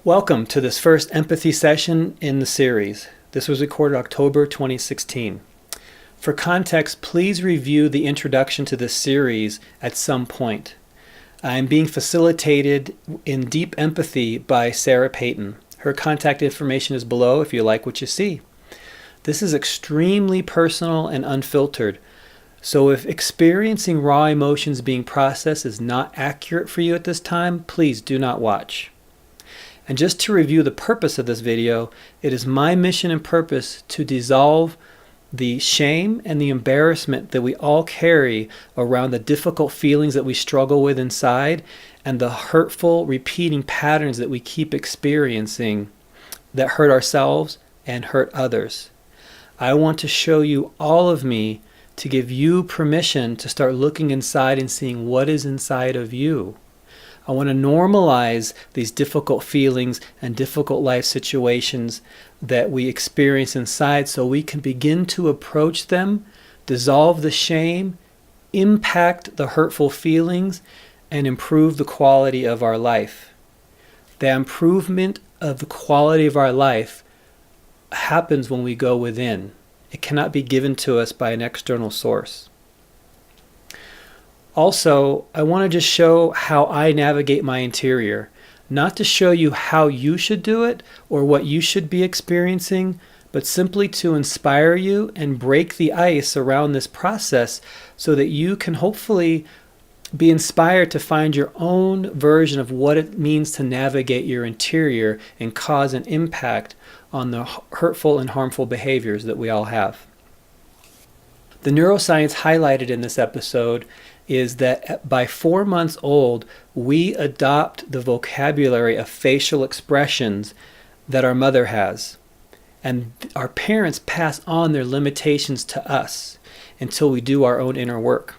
Welcome to this first empathy session in the series. This was recorded October 2016. For context, please review the introduction to this series at some point. I am being facilitated in deep empathy by Sarah Payton. Her contact information is below if you like what you see. This is extremely personal and unfiltered. So if experiencing raw emotions being processed is not accurate for you at this time, please do not watch. And just to review the purpose of this video, it is my mission and purpose to dissolve the shame and the embarrassment that we all carry around the difficult feelings that we struggle with inside and the hurtful repeating patterns that we keep experiencing that hurt ourselves and hurt others. I want to show you all of me to give you permission to start looking inside and seeing what is inside of you. I want to normalize these difficult feelings and difficult life situations that we experience inside so we can begin to approach them, dissolve the shame, impact the hurtful feelings, and improve the quality of our life. The improvement of the quality of our life happens when we go within. It cannot be given to us by an external source. Also, I want to just show how I navigate my interior, not to show you how you should do it or what you should be experiencing, but simply to inspire you and break the ice around this process so that you can hopefully be inspired to find your own version of what it means to navigate your interior and cause an impact on the hurtful and harmful behaviors that we all have. The neuroscience highlighted in this episode is that by 4 months old, we adopt the vocabulary of facial expressions that our mother has. And our parents pass on their limitations to us until we do our own inner work.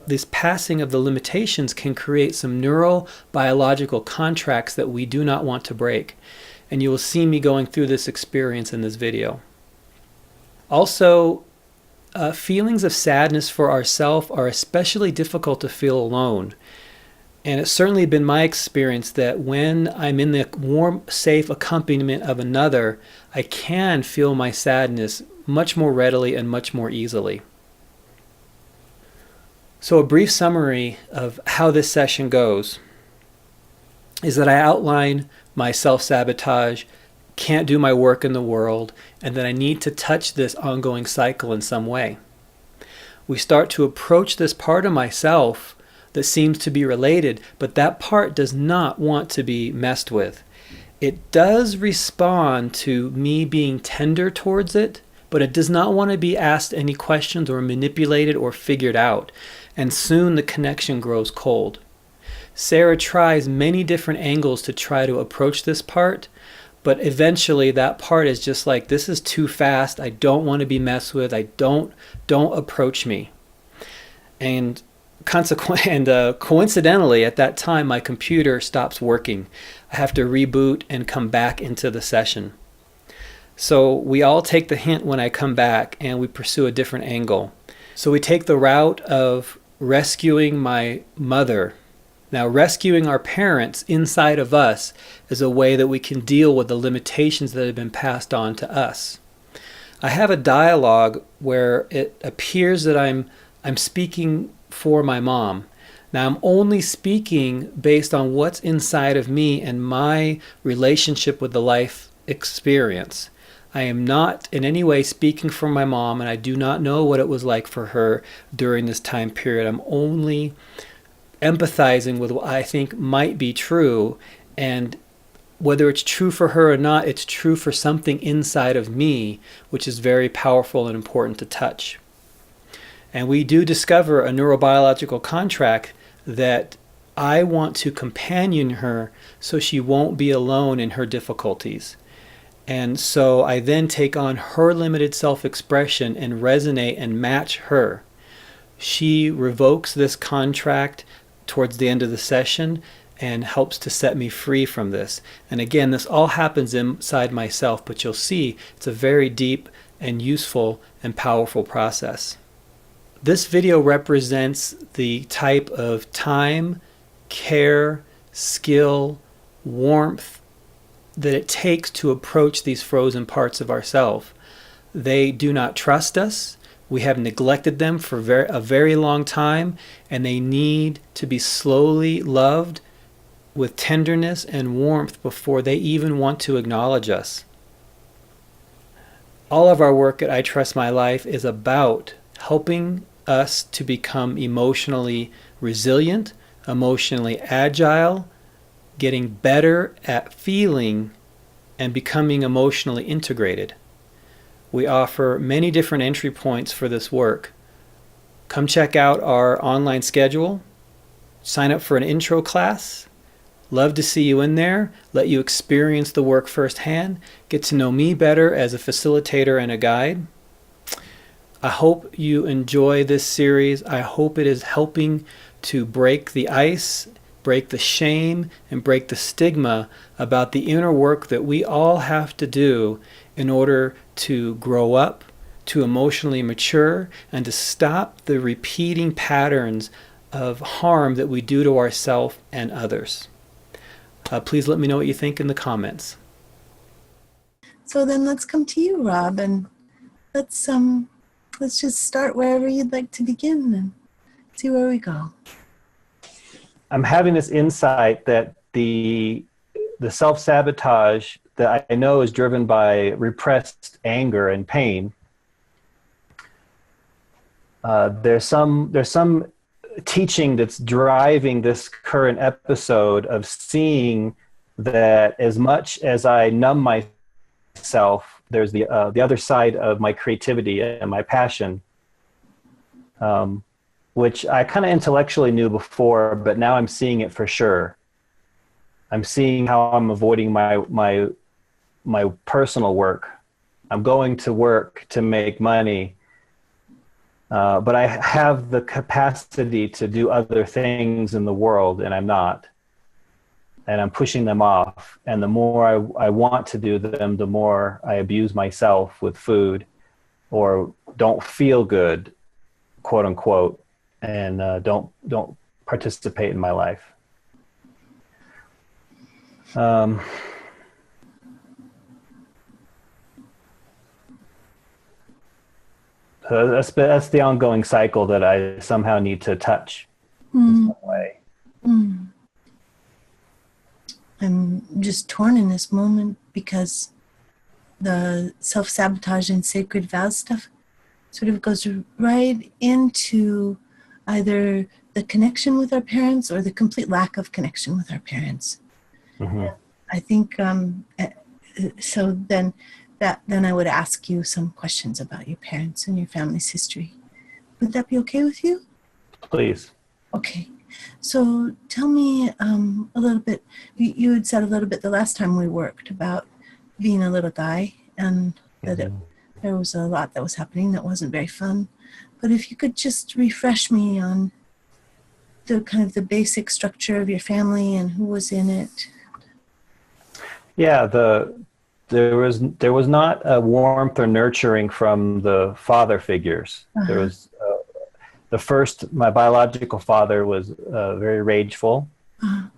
This passing of the limitations can create some neurobiological contracts that we do not want to break. And you will see me going through this experience in this video. Also, feelings of sadness for ourselves are especially difficult to feel alone. And it's certainly been my experience that when I'm in the warm, safe accompaniment of another, I can feel my sadness much more readily and much more easily. So a brief summary of how this session goes is that I outline my self-sabotage, can't do my work in the world, and that I need to touch this ongoing cycle in some way. We start to approach this part of myself that seems to be related, but that part does not want to be messed with. It does respond to me being tender towards it, but it does not want to be asked any questions or manipulated or figured out, and soon the connection grows cold. Sarah tries many different angles to try to approach this part, but eventually that part is just like, this is too fast. I don't want to be messed with. Don't approach me. And coincidentally, at that time, my computer stops working. I have to reboot and come back into the session. So we all take the hint when I come back and we pursue a different angle. So we take the route of rescuing my mother. Now, rescuing our parents inside of us is a way that we can deal with the limitations that have been passed on to us. I have a dialogue where it appears that I'm speaking for my mom. Now, I'm only speaking based on what's inside of me and my relationship with the life experience. I am not in any way speaking for my mom, and I do not know what it was like for her during this time period. I'm only empathizing with what I think might be true, and whether it's true for her or not, it's true for something inside of me, which is very powerful and important to touch. And we do discover a neurobiological contract that I want to companion her so she won't be alone in her difficulties. And so I then take on her limited self-expression and resonate and match her. She revokes this contract towards the end of the session and helps to set me free from this. And again, this all happens inside myself, but you'll see it's a very deep and useful and powerful process. This video represents the type of time, care, skill, warmth, that it takes to approach these frozen parts of ourselves. They do not trust us. We have neglected them for a very long time, and they need to be slowly loved with tenderness and warmth before they even want to acknowledge us. All of our work at I Trust My Life is about helping us to become emotionally resilient, emotionally agile, getting better at feeling, and becoming emotionally integrated. We offer many different entry points for this work. Come check out our online schedule, sign up for an intro class. Love to see you in there, let you experience the work firsthand, get to know me better as a facilitator and a guide. I hope you enjoy this series. I hope it is helping to break the ice, break the shame, and break the stigma about the inner work that we all have to do in order to grow up, to emotionally mature, and to stop the repeating patterns of harm that we do to ourselves and others. Please let me know what you think in the comments. So then let's come to you, Rob, and let's just start wherever you'd like to begin and see where we go. I'm having this insight that the self-sabotage that I know is driven by repressed anger and pain. There's some teaching that's driving this current episode of seeing that as much as I numb myself, there's the other side of my creativity and my passion, which I kind of intellectually knew before, but now I'm seeing it for sure. I'm seeing how I'm avoiding my personal work. I'm going to work to make money, but I have the capacity to do other things in the world, and I'm not. And I'm pushing them off. And the more I want to do them, the more I abuse myself with food or don't feel good, quote unquote, and don't participate in my life. So that's the ongoing cycle that I somehow need to touch in some way. I'm just torn in this moment because the self-sabotage and sacred vows stuff sort of goes right into either the connection with our parents or the complete lack of connection with our parents. Mm-hmm. I think so. Then I would ask you some questions about your parents and your family's history. Would that be okay with you? Please. Okay. So tell me a little bit. You had said a little bit the last time we worked about being a little guy, and that there was a lot that was happening that wasn't very fun. But if you could just refresh me on the kind of the basic structure of your family and who was in it. Yeah, there was not a warmth or nurturing from the father figures. Uh-huh. There was my biological father was very rageful, uh-huh.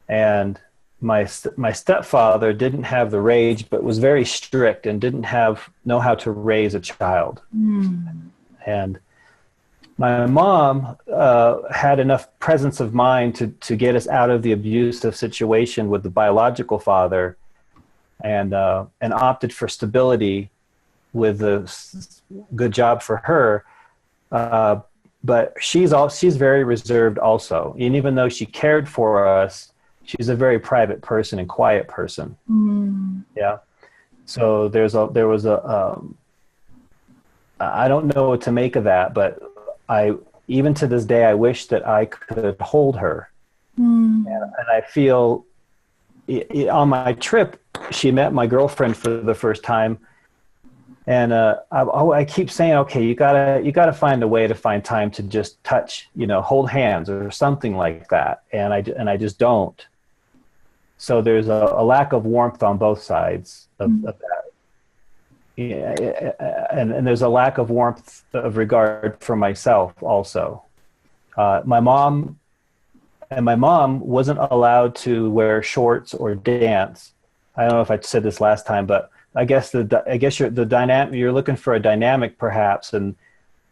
And my stepfather didn't have the rage, but was very strict and didn't know how to raise a child. And my mom had enough presence of mind to get us out of the abusive situation with the biological father, and opted for stability with a good job for her. But she's very reserved also. And even though she cared for us, she's a very private person and quiet person. Yeah. So there was I don't know what to make of that, but even to this day, I wish that I could hold her. And I feel on my trip, she met my girlfriend for the first time. And I keep saying, okay, you gotta find a way to find time to just touch, hold hands or something like that. And I just don't. So there's a lack of warmth on both sides of that. Yeah, and there's a lack of warmth of regard for myself also. My mom wasn't allowed to wear shorts or dance I don't know if I said this last time, but I guess you're looking for a dynamic perhaps. And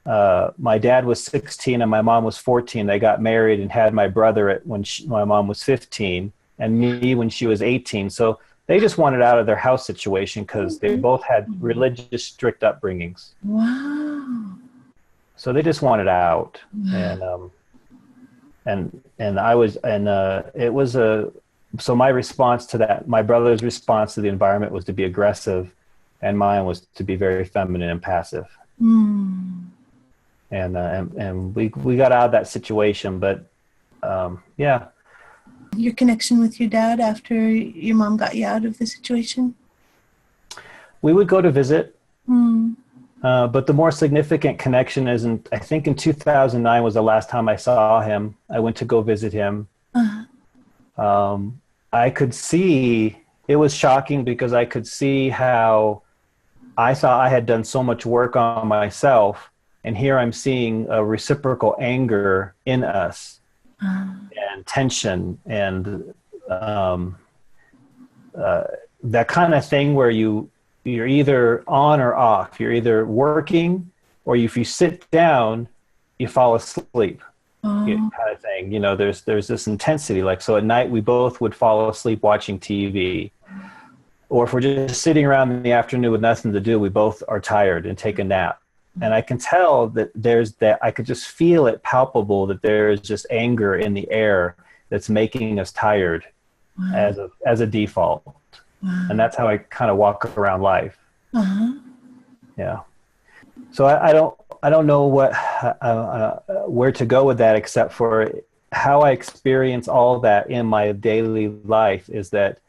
my dad was 16 and my mom was 14. They got married and had my brother when my mom was 15 and me when she was 18. So they just wanted out of their house situation because they both had religious, strict upbringings. Wow. So they just wanted out. Wow. And I was, and it was so my response to that, my brother's response to the environment was to be aggressive, and mine was to be very feminine and passive. Mm. And we got out of that situation, but yeah. Your connection with your dad after your mom got you out of the situation? We would go to visit, Mm. but the more significant connection I think in 2009 was the last time I saw him. I went to go visit him. Uh-huh. I could see, it was shocking because I could see how I thought I had done so much work on myself, and here I'm seeing a reciprocal anger in us. And tension and that kind of thing where you're either on or off. You're either working, or if you sit down, you fall asleep. Kind of thing. There's this intensity. Like, so at night we both would fall asleep watching TV, or if we're just sitting around in the afternoon with nothing to do, we both are tired and take a nap. And I can tell that I could just feel it palpable that there is just anger in the air that's making us tired. Wow. as a default. Wow. And that's how I kind of walk around life. Uh-huh. Yeah. So I don't know where to go with that, except for how I experience all that in my daily life is that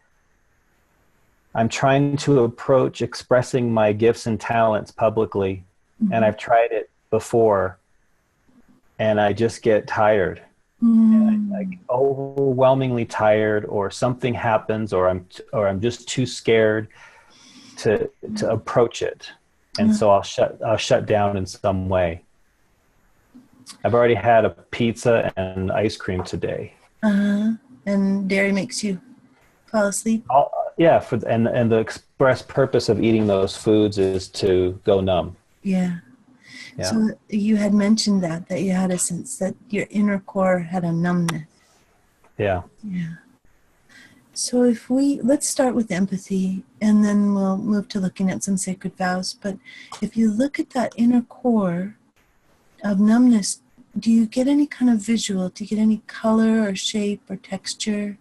I'm trying to approach expressing my gifts and talents publicly. And I've tried it before, and I just get tired. And I get overwhelmingly tired, or something happens, or I'm just too scared to approach it, and so I'll shut down in some way. I've already had a pizza and ice cream today. And dairy makes you fall asleep. Yeah, and the express purpose of eating those foods is to go numb. Yeah. So you had mentioned that you had a sense that your inner core had a numbness. Yeah. So let's start with empathy, and then we'll move to looking at some sacred vows. But if you look at that inner core of numbness, do you get any kind of visual? Do you get any color or shape or texture?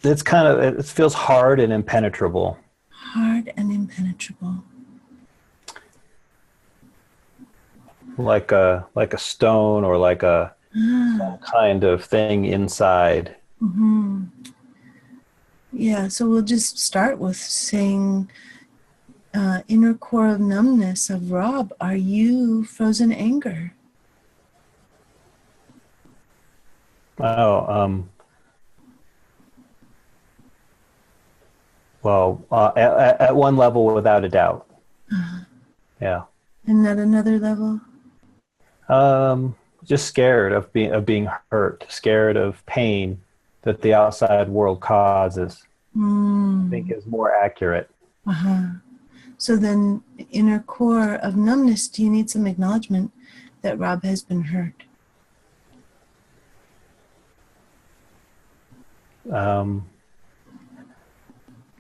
It feels hard and impenetrable. Hard and impenetrable. Like a stone, or like some kind of thing inside. Mm-hmm. Yeah, so we'll just start with saying, inner core of numbness of Rob, are you frozen anger? Well, at one level, without a doubt. Yeah. And at another level? Just scared of being hurt, scared of pain that the outside world causes. I think is more accurate. So then, inner core of numbness, do you need some acknowledgement that Rob has been hurt?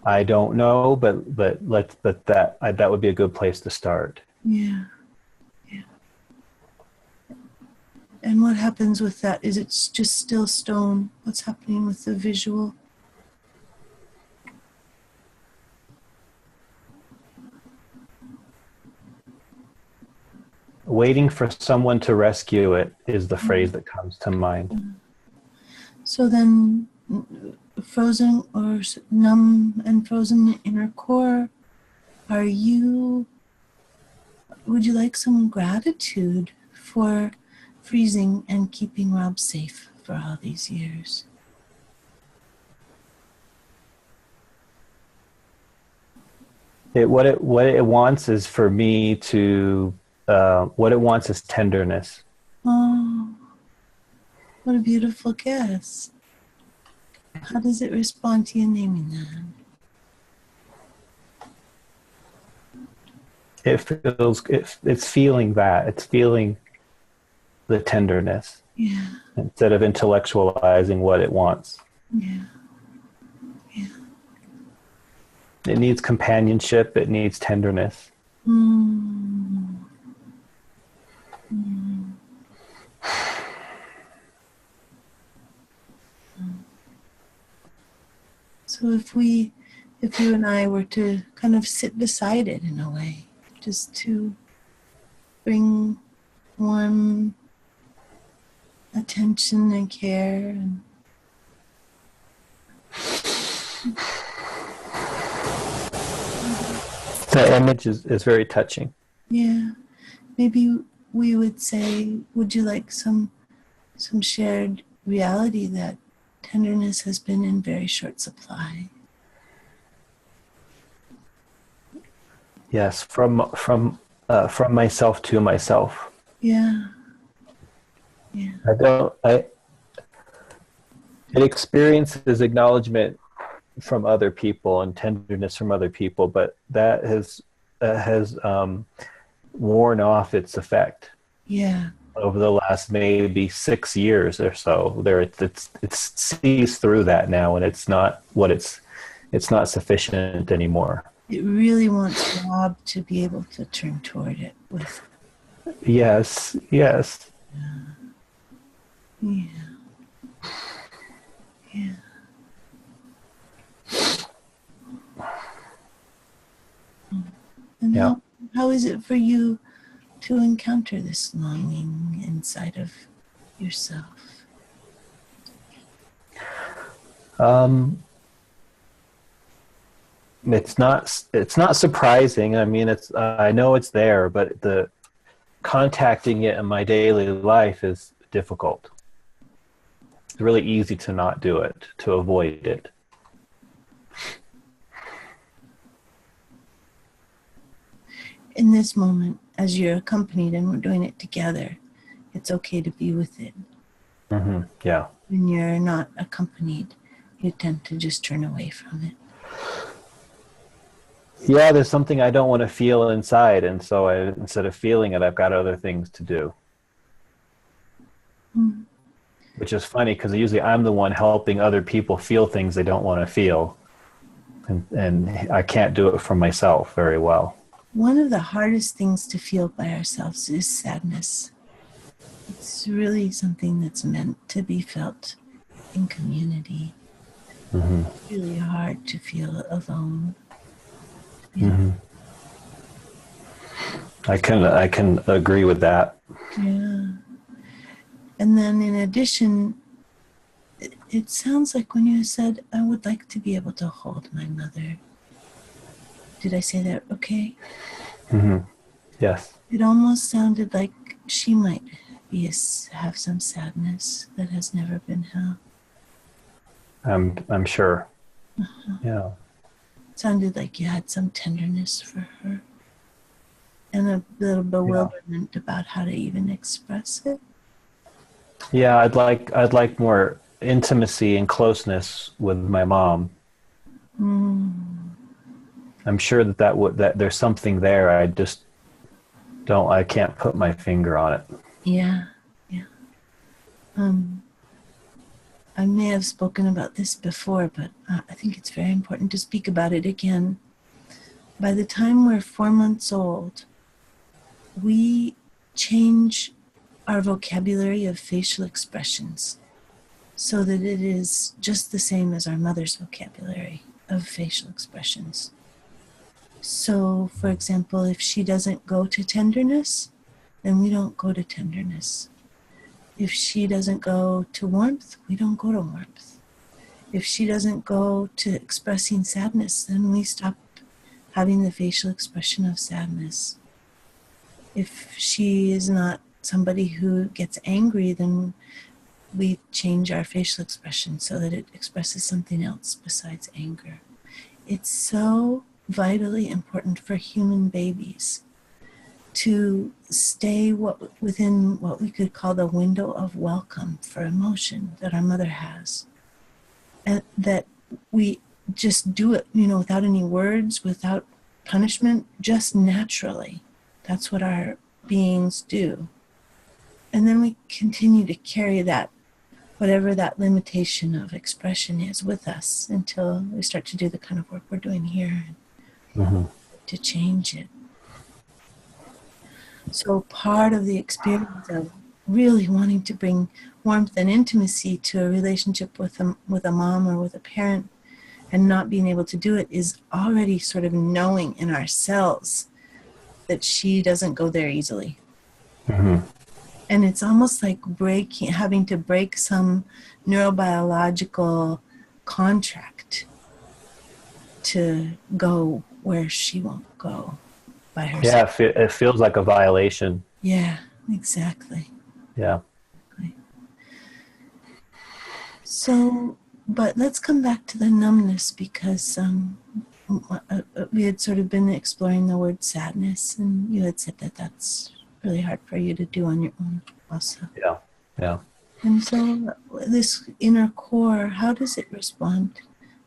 I don't know, but that would be a good place to start. Yeah. And what happens with that? Is it just still stone? What's happening with the visual? Waiting for someone to rescue it is the phrase that comes to mind. So then, frozen or numb and frozen inner core, would you like some gratitude for freezing and keeping Rob safe for all these years? What it wants is for me to, what it wants is tenderness. Oh, what a beautiful guess. How does it respond to you naming that? It's feeling that. It's feeling the tenderness. Yeah. Instead of intellectualizing what it wants. Yeah. Yeah. It needs companionship. It needs tenderness. Mm. Mm. So if you and I were to kind of sit beside it in a way, just to bring warm attention and care and The image is very touching. yeah, maybe we would say, would you like some shared reality that tenderness has been in very short supply? Yes, from myself to myself. Yeah. Yeah. It experiences acknowledgement from other people and tenderness from other people, but that has worn off its effect. Yeah. Over the last maybe 6 years or so. It's sees through that now, and it's not sufficient anymore. It really wants Rob to be able to turn toward it with. Yes. Yeah. Yeah. Yeah. And Yeah. how is it for you to encounter this longing inside of yourself? It's not surprising. I mean, I know it's there, but the contacting it in my daily life is difficult. It's really easy to not do it, to avoid it. In this moment, as you're accompanied and we're doing it together, it's okay to be with it. Mm-hmm. Yeah. When you're not accompanied, you tend to just turn away from it. Yeah, there's something I don't want to feel inside, and so instead of feeling it, I've got other things to do. Mm. Which is funny because usually I'm the one helping other people feel things they don't want to feel, and I can't do it for myself very well. One of the hardest things to feel by ourselves is sadness. It's really something that's meant to be felt in community. Mm-hmm. It's really hard to feel alone. Yeah. Mm-hmm. I can agree with that. Yeah. And then in addition, it sounds like when you said, I would like to be able to hold my mother. Did I say that okay? Mm-hmm. Yes. It almost sounded like she might have some sadness that has never been held. I'm sure. Uh-huh. Yeah. It sounded like you had some tenderness for her and a little bewilderment about how to even express it. Yeah, I'd like more intimacy and closeness with my mom. Mm. I'm sure that there's something there. I can't put my finger on it. Yeah, yeah. I may have spoken about this before, but I think it's very important to speak about it again. By the time we're 4 months old, we change our vocabulary of facial expressions so that it is just the same as our mother's vocabulary of facial expressions. So, for example, if she doesn't go to tenderness, then we don't go to tenderness. If she doesn't go to warmth, we don't go to warmth. If she doesn't go to expressing sadness, then we stop having the facial expression of sadness. If she is not somebody who gets angry, then we change our facial expression so that it expresses something else besides anger. It's so vitally important for human babies to stay within what we could call the window of welcome for emotion that our mother has. and that we just do it, without any words, without punishment, just naturally. That's what our beings do. And then we continue to carry that, whatever that limitation of expression is, with us until we start to do the kind of work we're doing here to change it. So part of the experience of really wanting to bring warmth and intimacy to a relationship with a mom or with a parent, and not being able to do it, is already sort of knowing in ourselves that she doesn't go there easily. And it's almost like having to break some neurobiological contract to go where she won't go by herself. Yeah, it feels like a violation. Yeah, exactly. Yeah. So, but let's come back to the numbness, because we had sort of been exploring the word sadness, and you had said that that's really hard for you to do on your own also. Yeah. And so this inner core, how does it respond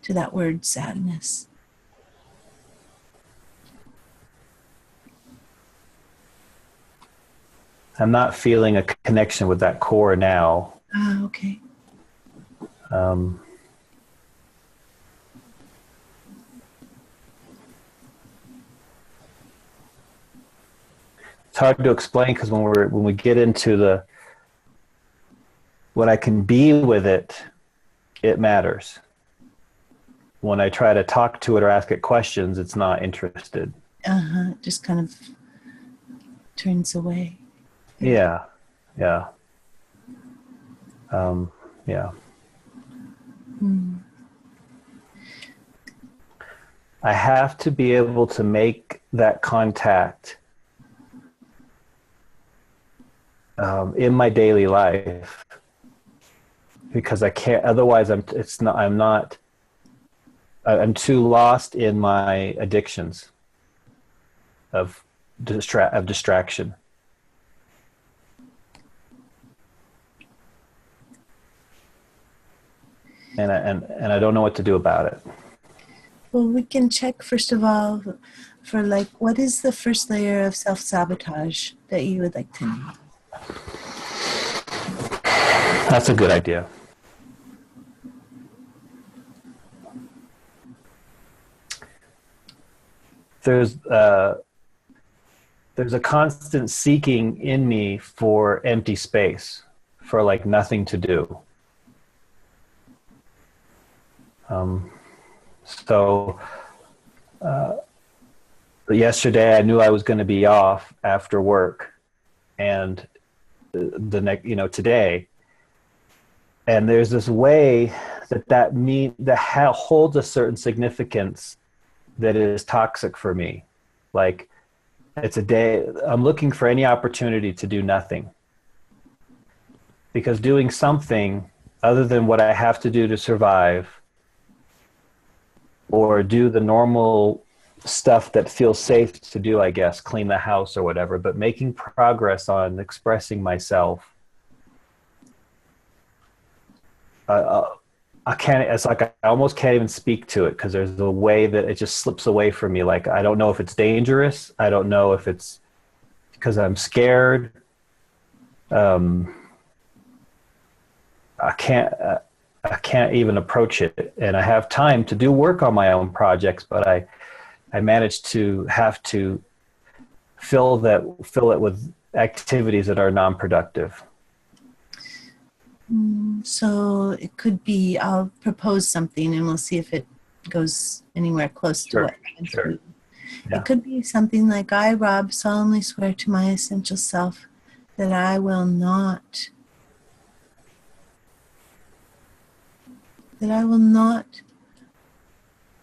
to that word sadness? I'm not feeling a connection with that core now. Ah, okay. It's hard to explain, because when we get into when I can be with it, it matters. When I try to talk to it or ask it questions, it's not interested. It just kind of turns away. Yeah. I have to be able to make that contact in my daily life, because I can't. Otherwise, I'm too lost in my addictions of distraction. And I don't know what to do about it. Well, we can check first of all for what is the first layer of self-sabotage that you would like to know? That's a good idea. There's a constant seeking in me for empty space, for nothing to do. So yesterday I knew I was going to be off after work, and the next, today, and there's this way that holds a certain significance that is toxic for me. It's a day I'm looking for any opportunity to do nothing, because doing something other than what I have to do to survive, or do the normal stuff that feels safe to do, I guess, clean the house or whatever, but making progress on expressing myself, I can't. It's I almost can't even speak to it, because there's a way that it just slips away from me. I don't know if it's dangerous. I don't know if it's because I'm scared. I can't even approach it, and I have time to do work on my own projects, but I managed to have to fill it with activities that are non-productive. So it could be, I'll propose something and we'll see if it goes anywhere close to what. Sure. Yeah. It could be something like, I, Rob, solemnly swear to my essential self that I will not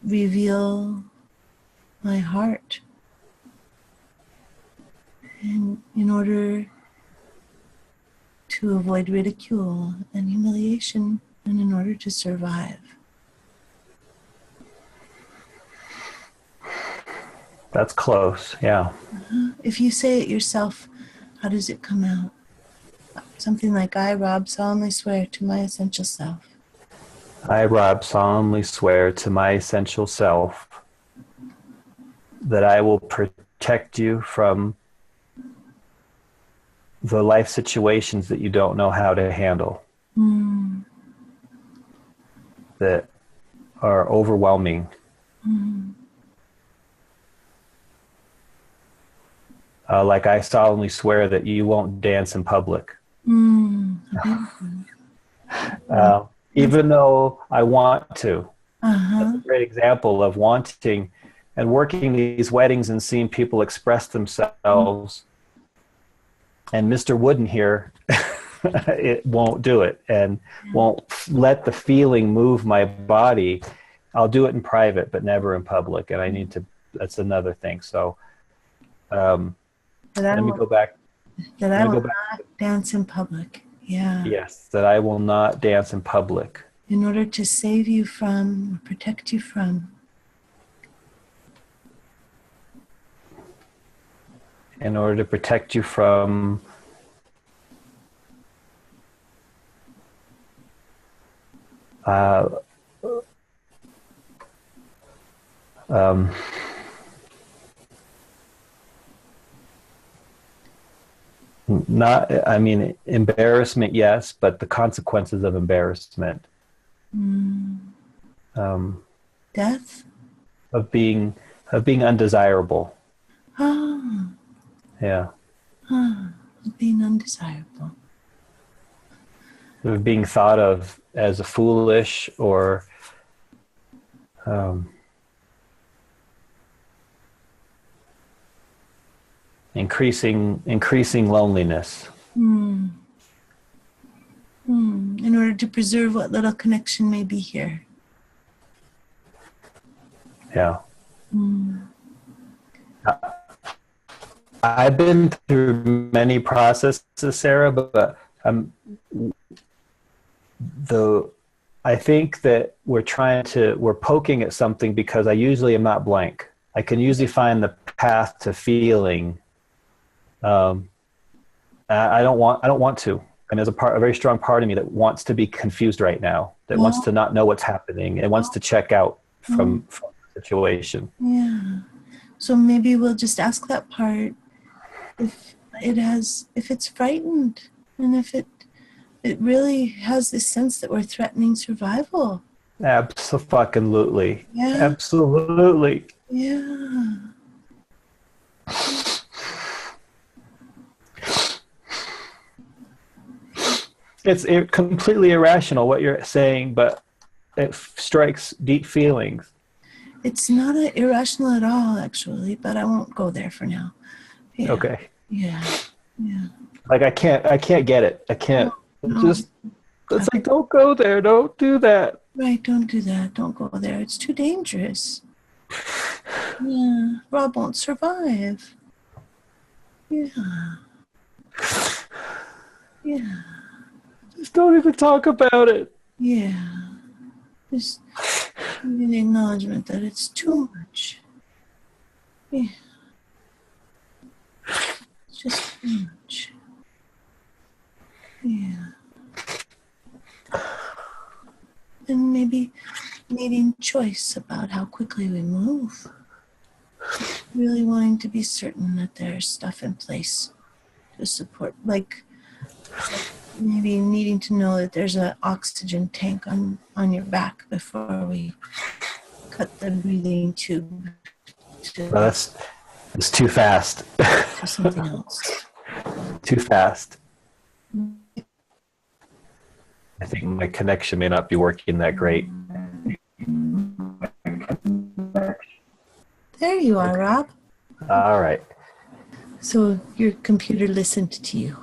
reveal my heart. And in order to avoid ridicule and humiliation, and in order to survive. That's close, yeah. If you say it yourself, how does it come out? Something like, I, Rob, solemnly swear to my essential self. I, Rob, solemnly swear to my essential self that I will protect you from the life situations that you don't know how to handle, that are overwhelming. Like I solemnly swear that you won't dance in public. Even though I want to. That's a great example of wanting and working these weddings and seeing people express themselves. And Mr. Wooden here, it won't do it and won't let the feeling move my body. I'll do it in private, but never in public. And I need to, that's another thing. So let me go back. That I will not dance in public. Yeah. Yes, that I will not dance in public. In order to save you from, protect you from. In order to protect you from not, I mean, embarrassment, yes, but the consequences of embarrassment. Death? Of being undesirable. Ah. Yeah. Being undesirable. Of being thought of as a foolish or increasing loneliness. In order to preserve what little connection may be here. Yeah. I've been through many processes, Sarah, but I think that we're poking at something because I usually am not blank. I can usually find the path to feeling. I don't want to. And there's a very strong part of me that wants to be confused right now, that wants to not know what's happening and wants to check out from the situation. Yeah. So maybe we'll just ask that part if it's frightened and if it really has this sense that we're threatening survival. Absolutely. Yeah. Absolutely. Yeah. It's completely irrational what you're saying, but it strikes deep feelings. It's not irrational at all, actually, but I won't go there for now. Yeah. Okay. Yeah. Yeah. Like I can't get it. I can't. No. It's like, don't go there. Don't do that. Right, don't do that. Don't go there. It's too dangerous. Yeah. Rob won't survive. Yeah. Yeah. Just don't even talk about it. Yeah. Just an acknowledgement that it's too much. Yeah. It's just too much. Yeah. And maybe needing choice about how quickly we move. Really wanting to be certain that there's stuff in place to support, like maybe needing to know that there's an oxygen tank on your back before we cut the breathing tube. Well, it's too fast. To something else. Too fast. I think my connection may not be working that great. There you are, Rob. All right. So your computer listened to you.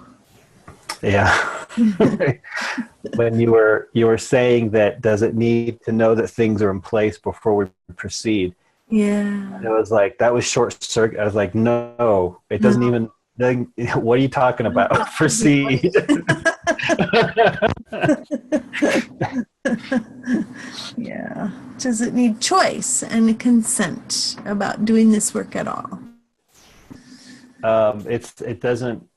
Yeah. When you were saying that, does it need to know that things are in place before we proceed? Yeah. It was like, that was short circuit. I was like, no, it doesn't even, what are you talking about? Proceed. Yeah. Does it need choice and consent about doing this work at all? It doesn't.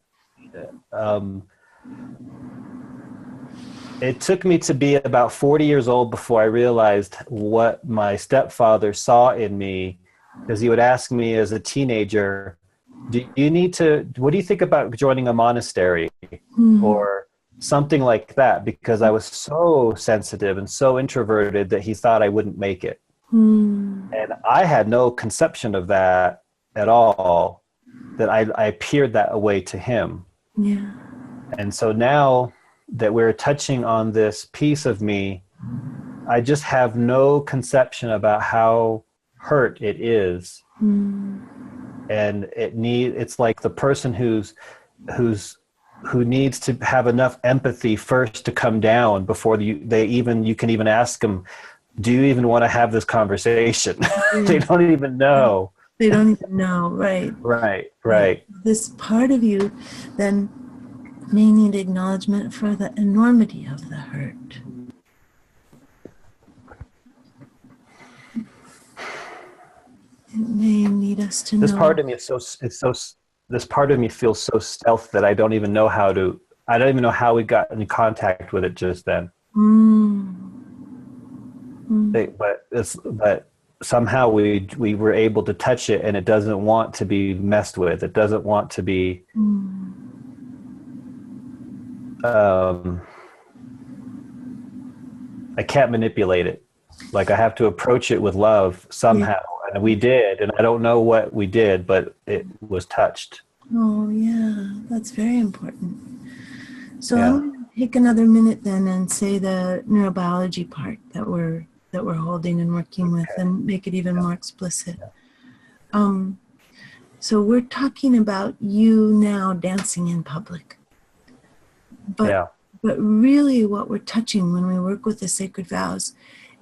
It took me to be about 40 years old before I realized what my stepfather saw in me, because he would ask me as a teenager, what do you think about joining a monastery or something like that? Because I was so sensitive and so introverted that he thought I wouldn't make it. And I had no conception of that at all, that I appeared that way to him. Yeah. And so now that we're touching on this piece of me, I just have no conception about how hurt it is. And it's like the person who needs to have enough empathy first to come down before you can even ask them, do you even want to have this conversation? They don't even know. They don't even know, right? Right. This part of you then may need acknowledgement for the enormity of the hurt. It may need us to know. This part of me this part of me feels so stealth that I don't even know how we got in contact with it just then. But somehow we were able to touch it, and it doesn't want to be messed with. It doesn't want to be I can't manipulate it. Like, I have to approach it with love somehow. And we did, and I don't know what we did, but it was touched. Oh yeah, that's very important. So I'm going to take another minute then and say the neurobiology part that we're holding and working with, and make it even more explicit. So we're talking about you now dancing in public. But really what we're touching when we work with the sacred vows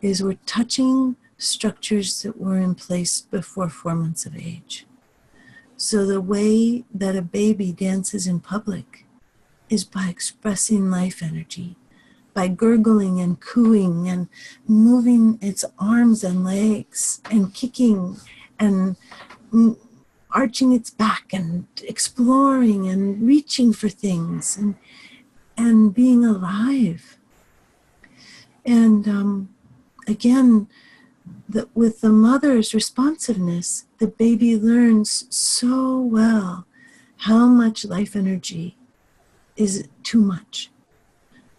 is we're touching structures that were in place before 4 months of age. So the way that a baby dances in public is by expressing life energy, by gurgling and cooing and moving its arms and legs and kicking and arching its back and exploring and reaching for things and being alive. And again, with the mother's responsiveness, the baby learns so well how much life energy is too much.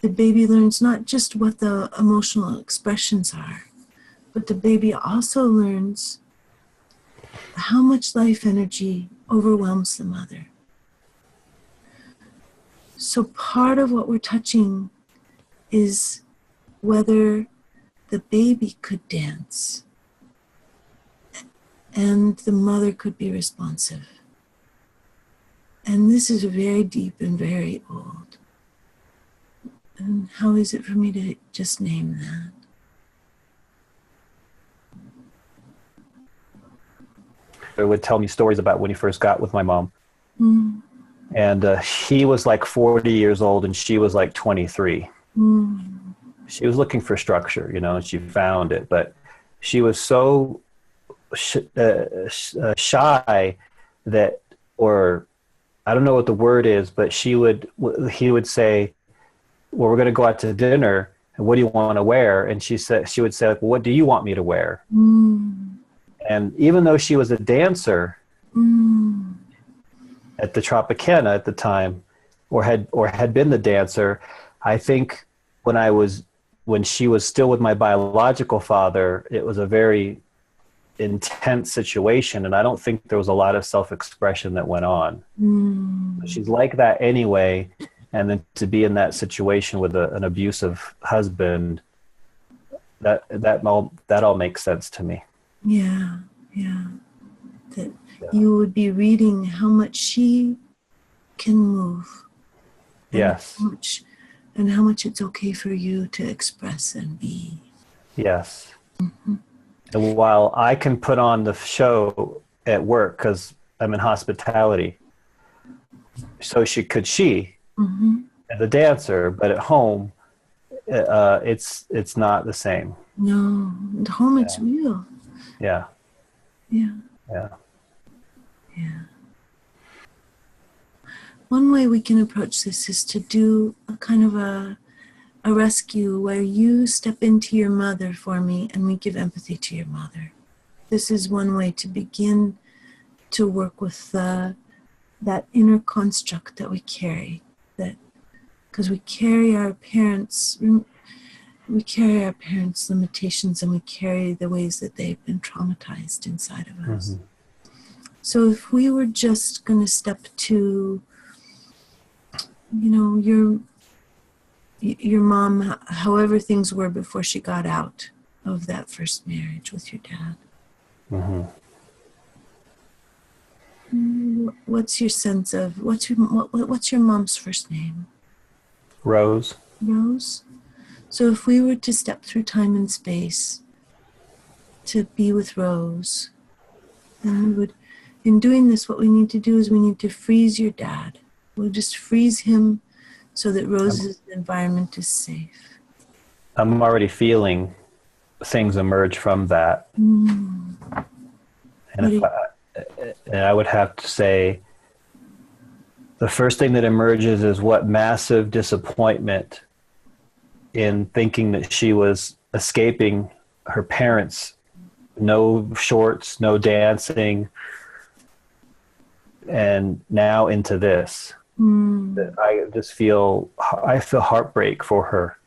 The baby learns not just what the emotional expressions are, but the baby also learns how much life energy overwhelms the mother. So part of what we're touching is whether the baby could dance and the mother could be responsive. And this is very deep and very old. And how is it for me to just name that? He would tell me stories about when he first got with my mom. And he was like 40 years old and she was like 23. She was looking for structure, and she found it, but she was so shy that, or I don't know what the word is, but he would say, well, we're going to go out to dinner, and what do you want to wear? And she would say, like, well, what do you want me to wear? And even though she was a dancer at the Tropicana at the time, or had been the dancer, I think when she was still with my biological father, it was a very intense situation, and I don't think there was a lot of self-expression that went on. She's like that anyway, and then to be in that situation with an abusive husband, that all makes sense to me. Yeah. That you would be reading how much she can move. Yes. And how much it's okay for you to express and be. Yes. And while I can put on the show at work because I'm in hospitality, so she as a dancer, but at home, it's not the same. No, at home it's real. Yeah. One way we can approach this is to do a kind of a a rescue where you step into your mother for me and we give empathy to your mother. This is one way to begin to work with that inner construct that we carry, that because we carry our parents' limitations, and we carry the ways that they've been traumatized inside of us. Mm-hmm. So if we were just going to step to, your mom, however things were before she got out of that first marriage with your dad. Mm-hmm. What's your sense of what's your mom's first name? Rose. Rose. So if we were to step through time and space to be with Rose, then we would, in doing this, what we need to do is we need to freeze your dad. We'll just freeze him so that Rose's environment is safe. I'm already feeling things emerge from that. Mm. And I would have to say, the first thing that emerges is what massive disappointment in thinking that she was escaping her parents. No shorts, no dancing, and now into this. That I feel heartbreak for her.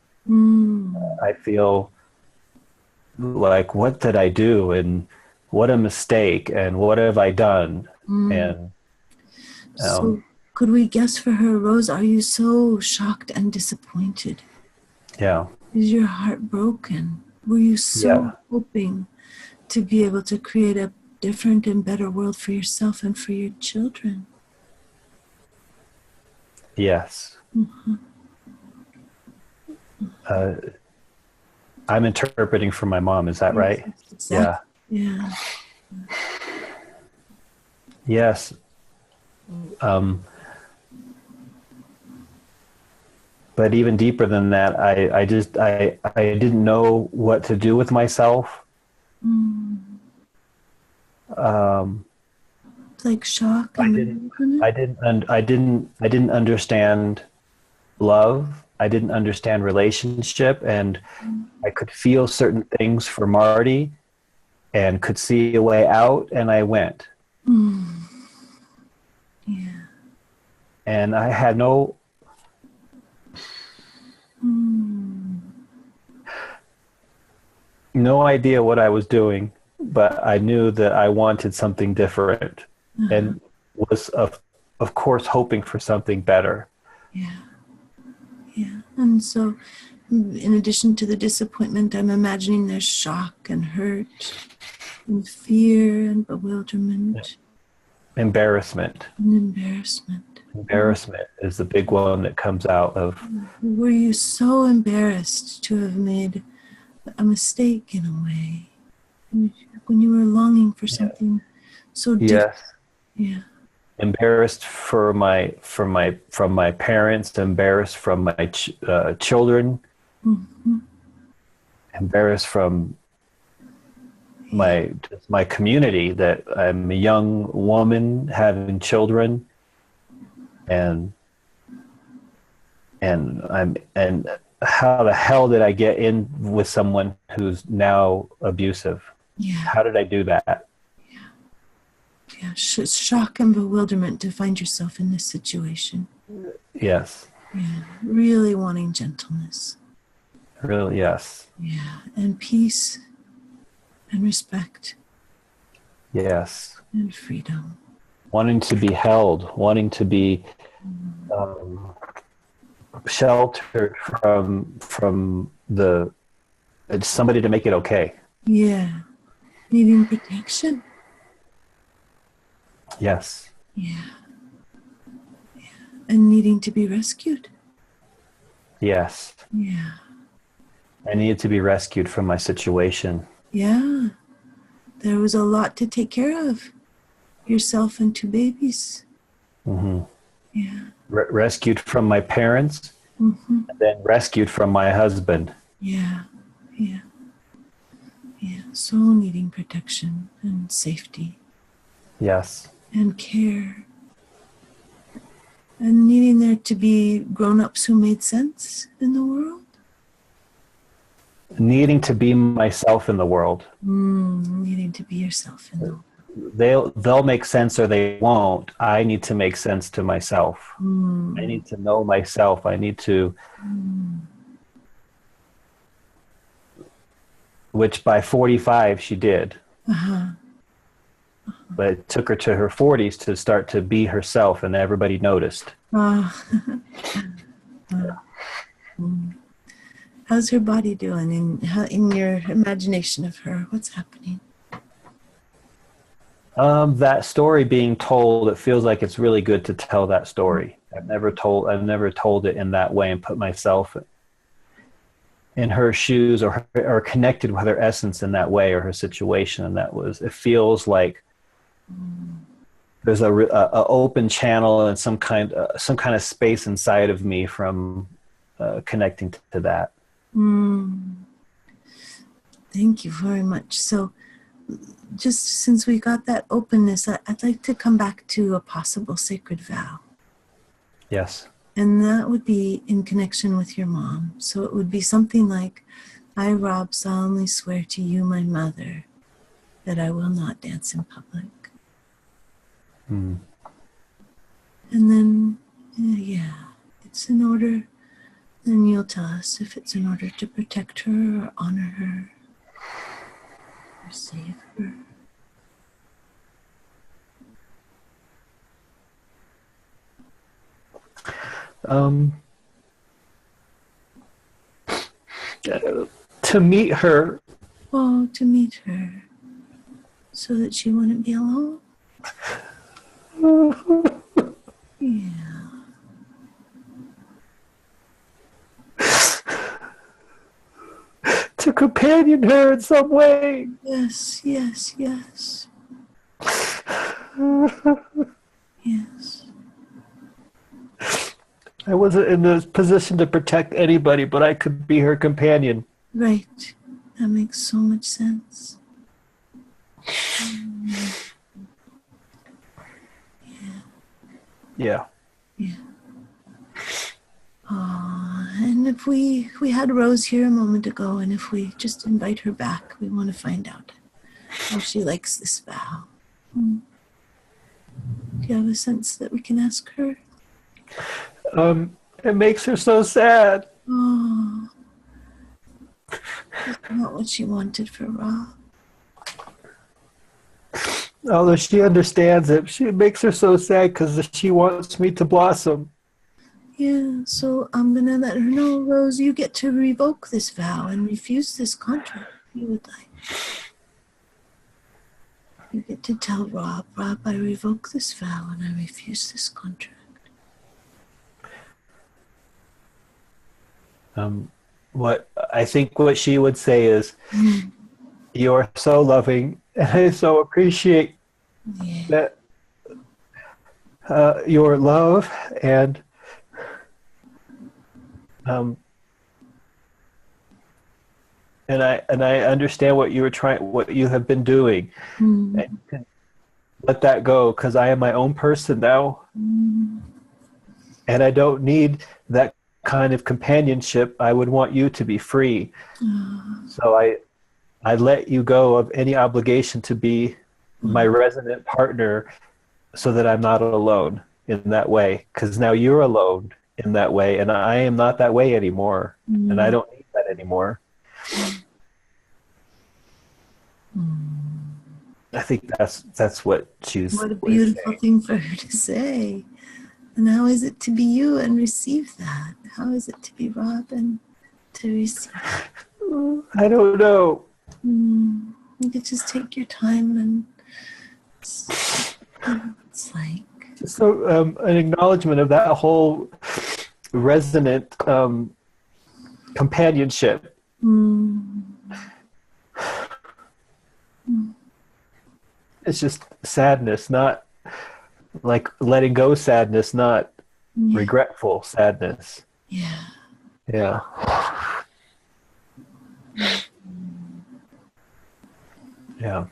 I feel like, what did I do? And what a mistake, and what have I done? And so could we guess for her, Rose, are you so shocked and disappointed? Yeah. Is your heart broken? Were you so hoping to be able to create a different and better world for yourself and for your children? Yes. Mm-hmm. I'm interpreting for my mom. Is that right? Exactly. Yeah. Yes. But even deeper than that, I didn't know what to do with myself. Like shock. I didn't understand love. I didn't understand relationship, and I could feel certain things for Marty and could see a way out, and I went. Yeah. And I had no idea what I was doing, but I knew that I wanted something different and was of course hoping for something better. Yeah. And so in addition to the disappointment, I'm imagining there's shock and hurt and fear and bewilderment. Embarrassment. And embarrassment. Embarrassment is the big one that comes out of. Were you so embarrassed to have made a mistake in a way when you were longing for something so different? Yes. Embarrassed from my parents, embarrassed from my children, embarrassed from my community, that I'm a young woman having children, and how the hell did I get in with someone who's now abusive? How did I do that? Shock and bewilderment to find yourself in this situation. Yes. Really wanting gentleness. Really, yes. And peace and respect. Yes. And freedom. Wanting to be held, wanting to be sheltered from somebody to make it okay. Needing protection. Yes. And needing to be rescued. Yes. I needed to be rescued from my situation. There was a lot to take care of. Yourself and 2 babies. Rescued from my parents, and then rescued from my husband. So needing protection and safety. Yes. And care. And needing there to be grown-ups who made sense in the world. needing to be myself in the world. Needing to be yourself in the They'll make sense or they won't. I need to make sense to myself. I need to know myself. I need to, which by 45 she did. But it took her to her 40s to start to be herself, and everybody noticed. How's her body doing in your imagination of her? What's happening? That story being told, it feels like it's really good to tell that story. I've never told it in that way and put myself in her shoes or connected with her essence in that way, or her situation. And it feels like there's a open channel and some kind of space inside of me from connecting to that. Thank you very much. So just since we got that openness, I'd like to come back to a possible sacred vow. Yes. And that would be in connection with your mom. So it would be something like, I, Rob, solemnly swear to you, my mother, that I will not dance in public. And then, it's in order, then you'll tell us if it's in order to protect her or honor her or save her. To meet her. Oh, to meet her, so that she wouldn't be alone. Yeah. To companion her in some way. Yes. Yes. I wasn't in the position to protect anybody, but I could be her companion. Right. That makes so much sense. Yeah. And if we had Rose here a moment ago, and if we just invite her back, we want to find out how she likes this vow. Do you have a sense that we can ask her? It makes her so sad. Oh, that's not what she wanted for Rob. Although she understands it, it makes her so sad because she wants me to blossom. Yeah, so I'm going to let her know, Rose, you get to revoke this vow and refuse this contract if you would like. You get to tell Rob, I revoke this vow and I refuse this contract. What she would say is, you're so loving, and I so appreciate that your love, and I understand what you have been doing, and you can let that go because I am my own person now, and I don't need that kind of companionship. I would want you to be free. So I let you go of any obligation to be my resonant partner so that I'm not alone in that way, because now you're alone in that way, and I am not that way anymore, and I don't need that anymore. I think that's what she's... What a beautiful thing for her to say. And how is it to be you and receive that? How is it to be Robin to receive that? I don't know. You could just take your time and it's like... So an acknowledgement of that whole resonant companionship. It's just sadness, not like letting go sadness, not regretful sadness. Yeah. Yeah. Yeah.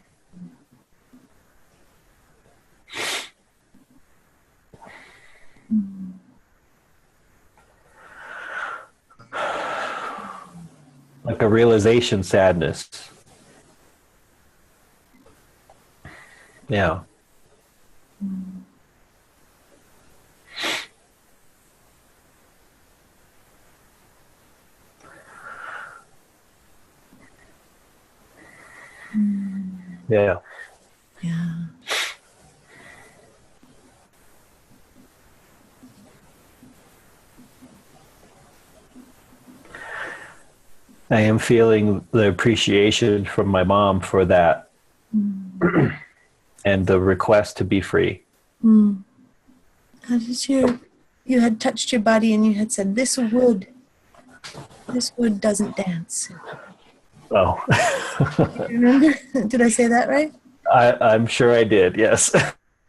Like like a realization sadness. Yeah. Yeah. Yeah. I am feeling the appreciation from my mom for that and the request to be free. How did you had touched your body and you had said, this wood doesn't dance. Oh, Do you remember? Did I say that right? I'm sure I did. Yes.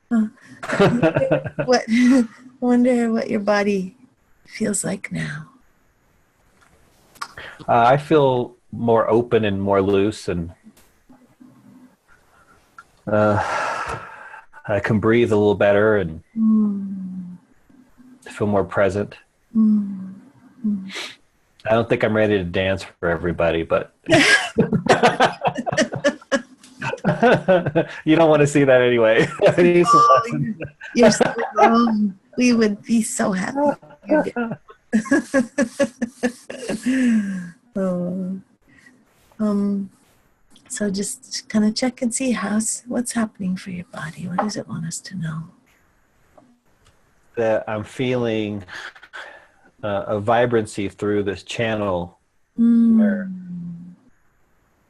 What? I wonder what your body feels like now. I feel more open and more loose, and I can breathe a little better and feel more present. I don't think I'm ready to dance for everybody, but you don't want to see that anyway. I need some lessons. You're so wrong. We would be so happy. Oh. So just kind of check and see what's happening for your body. What does it want us to know? That I'm feeling a vibrancy through this channel. Where,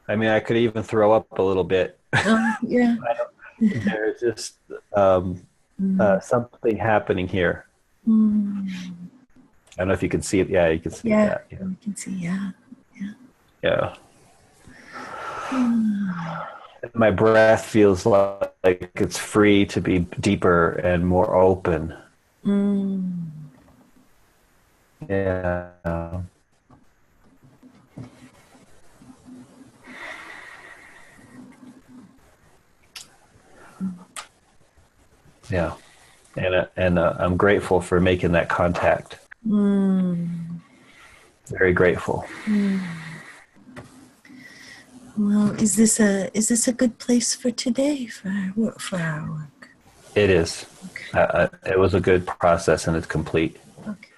I mean, I could even throw up a little bit. Yeah. There's just something happening here. I don't know if you can see it. Yeah, you can see that. Yeah. You can see. Yeah. Yeah. My breath feels like it's free to be deeper and more open. Yeah. Yeah. And I'm grateful for making that contact. Very grateful. Well, is this a good place for today for our work? It is. Okay. It was a good process and it's complete. Okay.